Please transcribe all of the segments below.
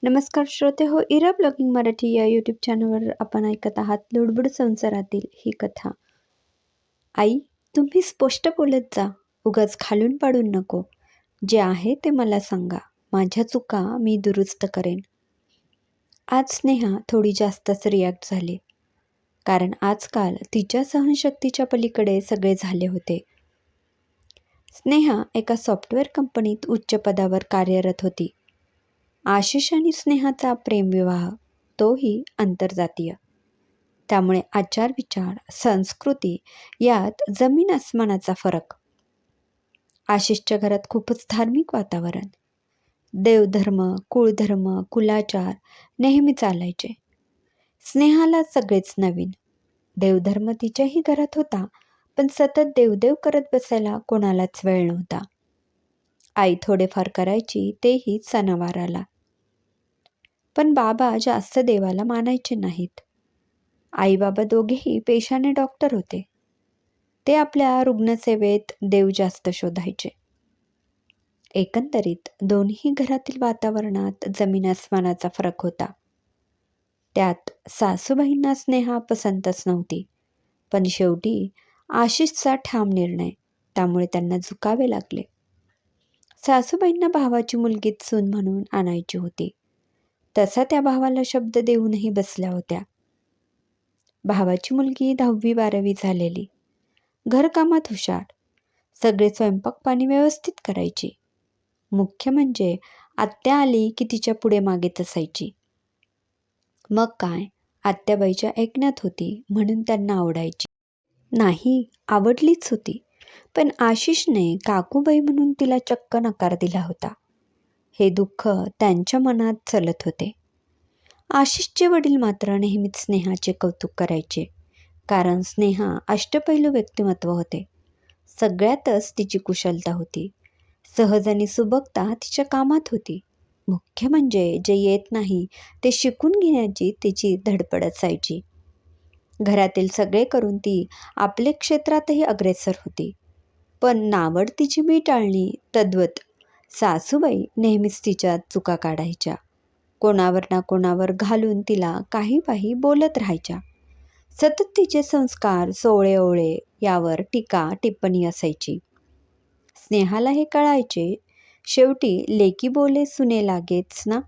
नमस्कार श्रोते हो, इरा ब्लॉगिंग मराठी या यूट्यूब चॅनलवर आपण ऐकत आहात लुडबुड संसारातील ही कथा. आई, तुम्ही स्पष्ट बोलत जा, उगाच खालून पाडून नको. जे आहे ते मला सांगा, माझ्या चुका मी दुरुस्त करेन. आज स्नेहा थोडी जास्तच रिॲक्ट झाली, कारण आजकाल तिच्या सहनशक्तीच्या पलीकडे सगळे झाले होते. स्नेहा एका सॉफ्टवेअर कंपनीत उच्च पदावर कार्यरत होती. आशिष आणि स्नेहाचा प्रेमविवाह, तोही आंतरजातीय. त्यामुळे आचार विचार संस्कृती यात जमीन आसमानाचा फरक. आशिषच्या घरात खूपच धार्मिक वातावरण. देवधर्म, कुळधर्म, कुलाचार नेहमी चालायचे. स्नेहाला सगळेच नवीन. देवधर्म तिच्याही घरात होता, पण सतत देवदेव करत बसायला कोणालाच वेळ नव्हता. आई थोडेफार करायची, तेही सणावाराला. पण बाबा जास्त देवाला मानायचे नाहीत. आई बाबा दोघेही पेशाने डॉक्टर होते. ते आपल्या रुग्णसेवेत देव जास्त शोधायचे. एकंदरीत दोन्ही घरातील वातावरणात जमीन आसमानाचा फरक होता. त्यात सासूबाईंना स्नेहा पसंतच नव्हती, पण शेवटी आशिषचा ठाम निर्णय, त्यामुळे त्यांना झुकावे लागले. सासूबाईंना भावाची मुलगीच सून म्हणून आणायची होती. तसा त्या भावाला शब्द देऊनही बसल्या होत्या. भावाची मुलगी 10वी-12वी झालेली, घरकामात हुशार, सगळे स्वयंपाक पाणी व्यवस्थित करायची. मुख्य म्हणजे आत्या आली की तिच्या पुढे मागेच असायची. मग काय, आत्याबाईच्या ऐकण्यात होती म्हणून त्यांना आवडायची. नाही, आवडलीच होती, पण आशिषने काकूबाई म्हणून तिला चक्क नकार दिला होता. हे दुःख त्यांच्या मनात चलत होते. आशिषचे वडील मात्र नेहमीच स्नेहाचे कौतुक करायचे, कारण स्नेहा अष्टपैलू व्यक्तिमत्व होते. सगळ्यातच तिची कुशलता होती. सहज आणि सुबकता तिच्या कामात होती. मुख्य म्हणजे जे येत नाही ते शिकून घेण्याची तिची धडपड असायची. घरातील सगळे करून ती आपले क्षेत्रातही अग्रेसर होती. पण नावड तिची मी टाळली तद्वत सासूबाई नेहमीच तिच्या चुका काढायच्या. कोणावर ना कोणावर घालून तिला काही बोलत राहायच्या. सतत तिचे संस्कार, सोवळे ओवळे यावर टीका टिप्पणी असायची. स्नेहाला हे कळायचे. शेवटी लेकी बोले सुने लागेच ना.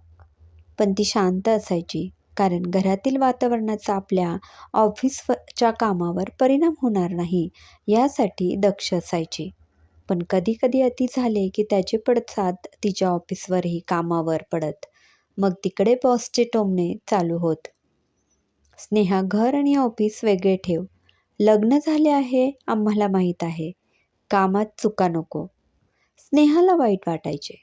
पण ती शांत असायची, कारण घरातील वातावरणाचा आपल्या ऑफिसच्या कामावर परिणाम होणार नाही यासाठी दक्ष असायची. पण कधी कधी अति झाले की त्याचे पडसाद तिच्या ऑफिसवरही कामावर पडत. मग तिकडे बॉसचे टोमणे चालू होत. स्नेहा, घर आणि ऑफिस वेगळे ठेव. लग्न झाले आहे, आम्हाला माहीत आहे. कामात चुका नको. स्नेहाला वाईट वाटायचे.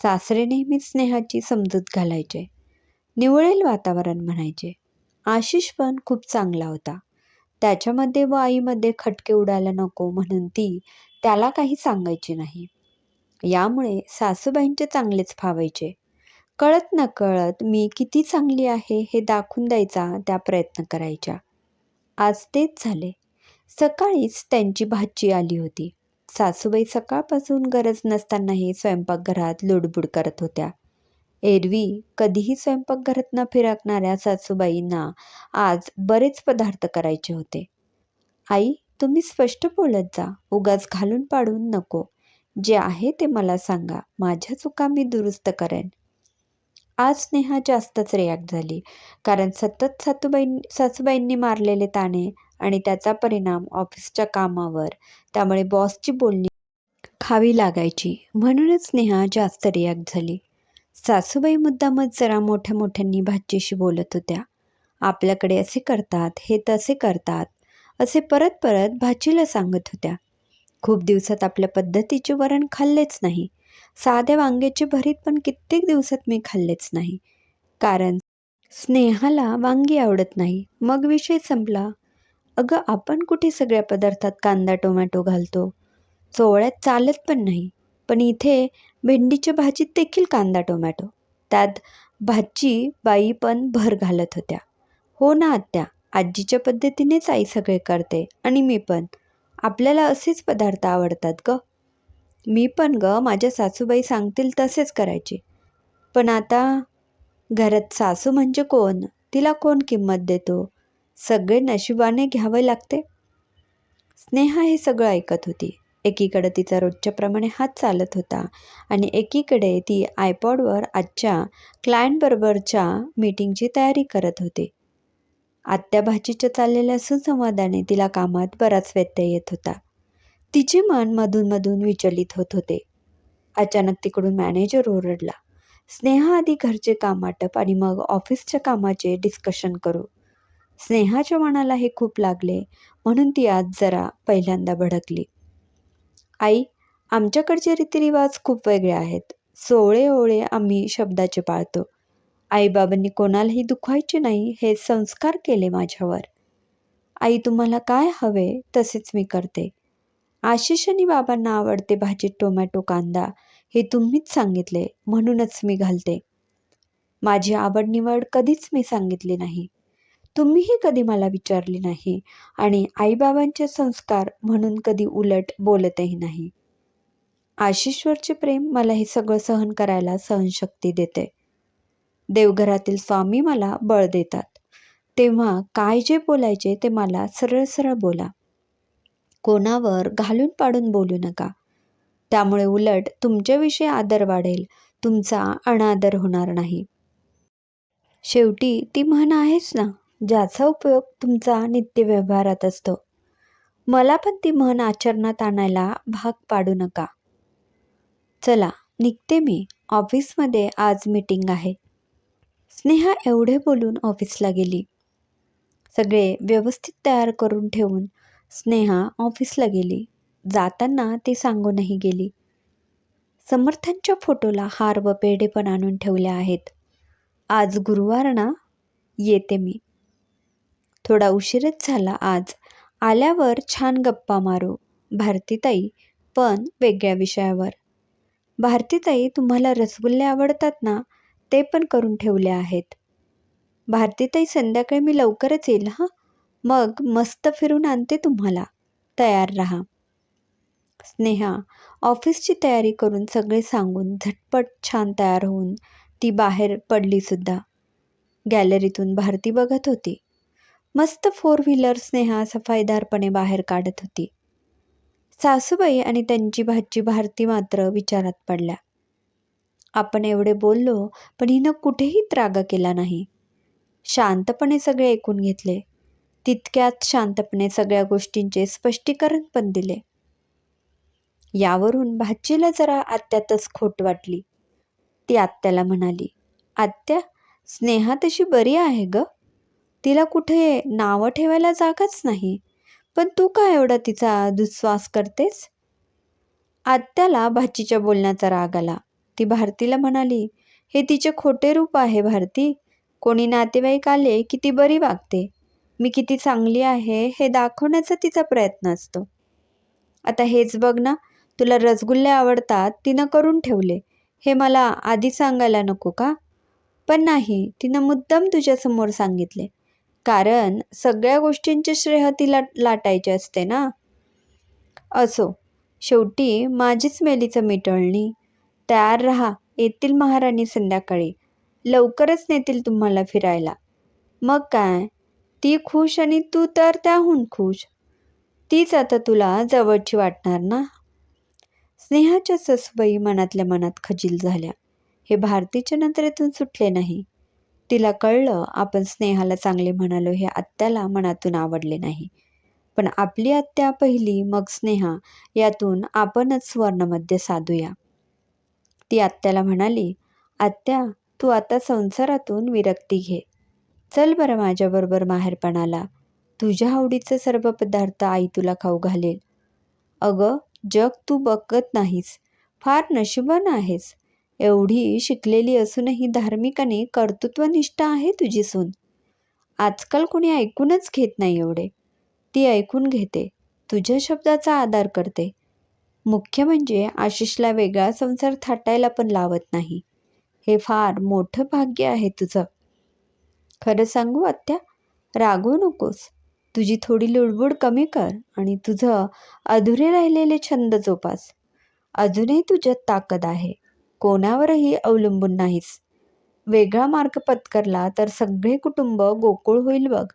सासरे नेहमीच स्नेहाची समजूत घालायचे. निवळेल वातावरण म्हणायचे. आशिष पण खूप चांगला होता. त्याच्यामध्ये व आईमध्ये खटके उडायला नको म्हणून ती त्याला काही सांगायची नाही. यामुळे सासूबाईंचे चांगलेच फावायचे. कळत नकळत मी किती चांगली आहे हे दाखवून द्यायचा त्या प्रयत्न करायच्या. आज तेच झाले. सकाळीच त्यांची भाची आली होती. सासूबाई सकाळपासून गरज नसतानाही स्वयंपाकघरात लुडबुड करत होत्या. एरवी कधीही स्वयंपाकघरात न फिरकणाऱ्या सासूबाईंना आज बरेच पदार्थ करायचे होते. आई, तुम्ही स्पष्ट बोलत जा, उगाच घालून पाडून नको. जे आहे ते मला सांगा, माझ्या चुका मी दुरुस्त करेन. आज स्नेहा जास्तच रिॲक्ट झाली, कारण सतत सासूबाईंनी मारलेले ताणे आणि त्याचा परिणाम ऑफिसच्या कामावर, त्यामुळे बॉसची बोलणी खावी लागायची. म्हणूनच स्नेहा जास्त रिॲक्ट झाली. सासूबाई मुद्दामच जरा मोठ्या मोठ्यांनी भाचीशी बोलत होत्या. आपल्याकडे असे करतात, हे तसे करतात, असे परत परत भाचीला सांगत होत्या. खूप दिवसात आपल्या पद्धतीचे वरण खाल्लेच नाही. साध्या वांग्याचे भरीत पण कित्येक दिवसात मी खाल्लेच नाही, कारण स्नेहाला वांगी आवडत नाही. मग विषय संपला. अगं, आपण कुठे सगळ्या पदार्थात कांदा टोमॅटो घालतो? चोवळ्यात चालत पण नाही. पण इथे भेंडीच्या भाजीत देखील कांदा टोमॅटो. त्यात भाजी बाई पण भर घालत होत्या. हो ना आत्या, आजीच्या पद्धतीनेच आई सगळे करते आणि मी पण. आपल्याला असेच पदार्थ आवडतात ग. मी पण ग, माझ्या सासूबाई सांगतील तसेच करायचे. पण आता घरात सासू म्हणजे कोण, तिला कोण किंमत देतो, सगळे नशिबाने घ्यावे लागते. स्नेहा हे सगळं ऐकत होती. एकीकडे तिचा रोजच्या प्रमाणे हात चालत होता आणि एकीकडे ती आयपॉडवर आजच्या क्लायंटबरोबरच्या मीटिंगची तयारी करत होती. आत्या भाचीच्या चाललेल्या सुसंवादाने तिला कामात बराच व्यत्यय येत होता. तिचे मन मधून विचलित होत होते. अचानक तिकडून मॅनेजर ओरडला, स्नेहा, आधी घरचे काम वाटप आणि मग ऑफिसच्या कामाचे डिस्कशन करू. स्नेहाच्या मनाला हे खूप लागले, म्हणून ती आज जरा पहिल्यांदा भडकली. आई, आमच्याकडचे रीतिरिवाज खूप वेगळे आहेत. सोळे ओळे आम्ही शब्दाचे पाळतो. आईबाबांनी कोणालाही दुखवायचे नाही हे संस्कार केले माझ्यावर. आई, तुम्हाला काय हवे तसेच मी करते. आशिष आणि बाबांना आवडते भाजीत टोमॅटो कांदा, हे तुम्हीच सांगितले म्हणूनच मी घालते. माझी आवड निवड कधीच मी सांगितली नाही. तुम्हीही कधी मला विचारली नाही आणि आईबाबांचे संस्कार म्हणून कधी उलट बोलतही नाही. आशिषवरचे प्रेम मला हे सगळं सहन करायला सहनशक्ती देते. देवघरातील स्वामी मला बळ देतात. तेव्हा काय जे बोलायचे ते मला सरळ सरळ बोला. कोणावर घालून पाडून बोलू नका. त्यामुळे उलट तुमच्याविषयी आदर वाढेल, तुमचा अनादर होणार नाही. शेवटी ती म्हण आहेच ना, ज्याचा उपयोग तुमचा नित्यव्यवहारात असतो. मला पण ती म्हण आचरणात आणायला भाग पाडू नका. चला, निघते मी. ऑफिसमध्ये आज मीटिंग आहे. स्नेहा एवढे बोलून ऑफिसला गेली. सगळे व्यवस्थित तयार करून ठेवून स्नेहा ऑफिसला गेली. जाताना ती सांगूनही गेली, समर्थांच्या फोटोला हार व पेढे पण आणून ठेवले आहेत. आज गुरुवार ना, येते मी. थोडा उशीरच झाला आज. आल्यावर छान गप्पा मारू. भारतीताई, पण वेगळ्या विषयावर. भारतीताई, तुम्हाला रसगुल्ले आवडतात ना, ते पण करून ठेवले आहेत. भारतीताई, संध्याकाळी मी लवकरच येईल हां, मग मस्त फिरून आणते तुम्हाला. तयार राहा. स्नेहा ऑफिसची तयारी करून सगळे सांगून झटपट छान तयार होऊन ती बाहेर पडली सुद्धा. गॅलरीतून भारती बघत होती. मस्त फोर व्हीलर स्नेहा सफाईदारपणे बाहेर काढत होती. सासूबाई आणि त्यांची भाची भारती मात्र विचारात पडल्या. आपण एवढे बोललो, पण हिनं कुठेही त्रागा केला नाही. शांतपणे सगळे ऐकून घेतले. तितक्यात शांतपणे सगळ्या गोष्टींचे स्पष्टीकरण पण दिले. यावरून भाचीला जरा आत्यातच खोट वाटली. ती आत्याला म्हणाली, आत्या, स्नेहा तशी बरी आहे ग. तिला कुठे नावं ठेवायला जागाच नाही. पण तू का एवढा तिचा दुस्वास करतेस? आत्याला भाचीच्या बोलण्याचा राग आला. ती भारतीला म्हणाली, हे तिचे खोटे रूप आहे भारती. कोणी नातेवाईक आले की ती बरी वागते. मी किती चांगली आहे हे दाखवण्याचा तिचा प्रयत्न असतो. आता हेच बघ ना, तुला रसगुल्ले आवडतात, तिनं करून ठेवले. हे मला आधी सांगायला नको का? पण नाही, तिनं मुद्दाम तुझ्यासमोर सांगितले. कारण सगळ्या गोष्टींचे श्रेय तिला लाटायचे असते ना. असो, शेवटी माझीच मेलीचं मिटळणी. तयार राहा, येतील महाराणी संध्याकाळी. लवकरच नेतील तुम्हाला फिरायला. मग काय, ती खुश आणि तू तर त्याहून खुश. तीच आता तुला जवळची वाटणार ना. स्नेहाच्या सासूबाई मनातल्या मनात खजील झाल्या. हे भारतीच्या नजरेतून सुटले नाही. तिला कळलं, आपण स्नेहाला चांगले म्हणालो हे आत्याला मनातून आवडले नाही. पण आपली आत्या पहिली, मग स्नेहा, यातून आपणच वर्णमध्य साधूया. ती आत्याला म्हणाली, आत्या, तू आता संसारातून विरक्ती घे. चल बरं माझ्याबरोबर माहेरपणाला. तुझ्या आवडीचे सर्व पदार्थ आई तुला खाऊ घालेल. अगं, जग तू बघत नाहीस. फार नशिबान आहेस. एवढी शिकलेली असूनही धार्मिक आणि कर्तृत्वनिष्ठ आहे तुझी सून. आजकाल कोणी ऐकूनच घेत नाही एवढे. ती ऐकून घेते. तुझ्या शब्दाचा आदर करते. मुख्य म्हणजे आशिषला वेगळा संसार थाटायला पण लावत नाही. हे फार मोठं भाग्य आहे तुझं. खरं सांगू आत्या, रागवू नकोस. तुझी थोडी लुडबुड कमी कर आणि तुझं अधुरे राहिलेले छंद जोपास. अजूनही तुझ्यात ताकद आहे. कोणावरही अवलंबून नाहीस. वेगळा मार्ग पत्करला तर सगळे कुटुंब गोकुळ होईल बघ.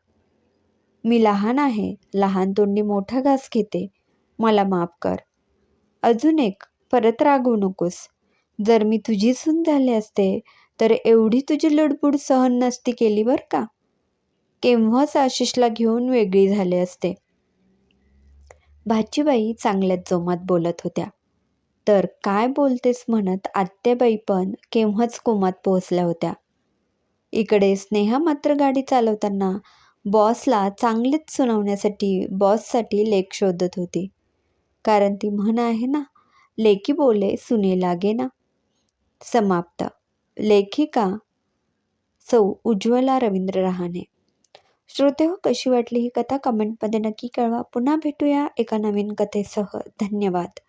मी लहान आहे, लहान तोंडी मोठा घास घेते, मला माफ कर. अजून एक, परत रागवू नकोस. जर मी तुझी सून झाले असते तर एवढी तुझी लुडबुड सहन नसती केली बरं का. केव्हाच आशिषला घेऊन वेगळी झाले असते. भाचीबाई चांगल्याच जोमात बोलत होत्या. तर काय बोलतेस म्हणत आत्याबाई पण केव्हाच कोमात पोहोचल्या होत्या. इकडे स्नेहा मात्र गाडी चालवताना बॉसला चांगलेच सुनावण्यासाठी बॉससाठी लेख शोधत होती. कारण ती म्हण आहे ना, लेकी बोले सुने लागे ना. समाप्त. लेखिका सौ उज्ज्वला रवींद्र रहाणे. श्रोते हो, कशी वाटली ही कथा कमेंटमध्ये नक्की कळवा. पुन्हा भेटूया एका नवीन कथेसह. धन्यवाद.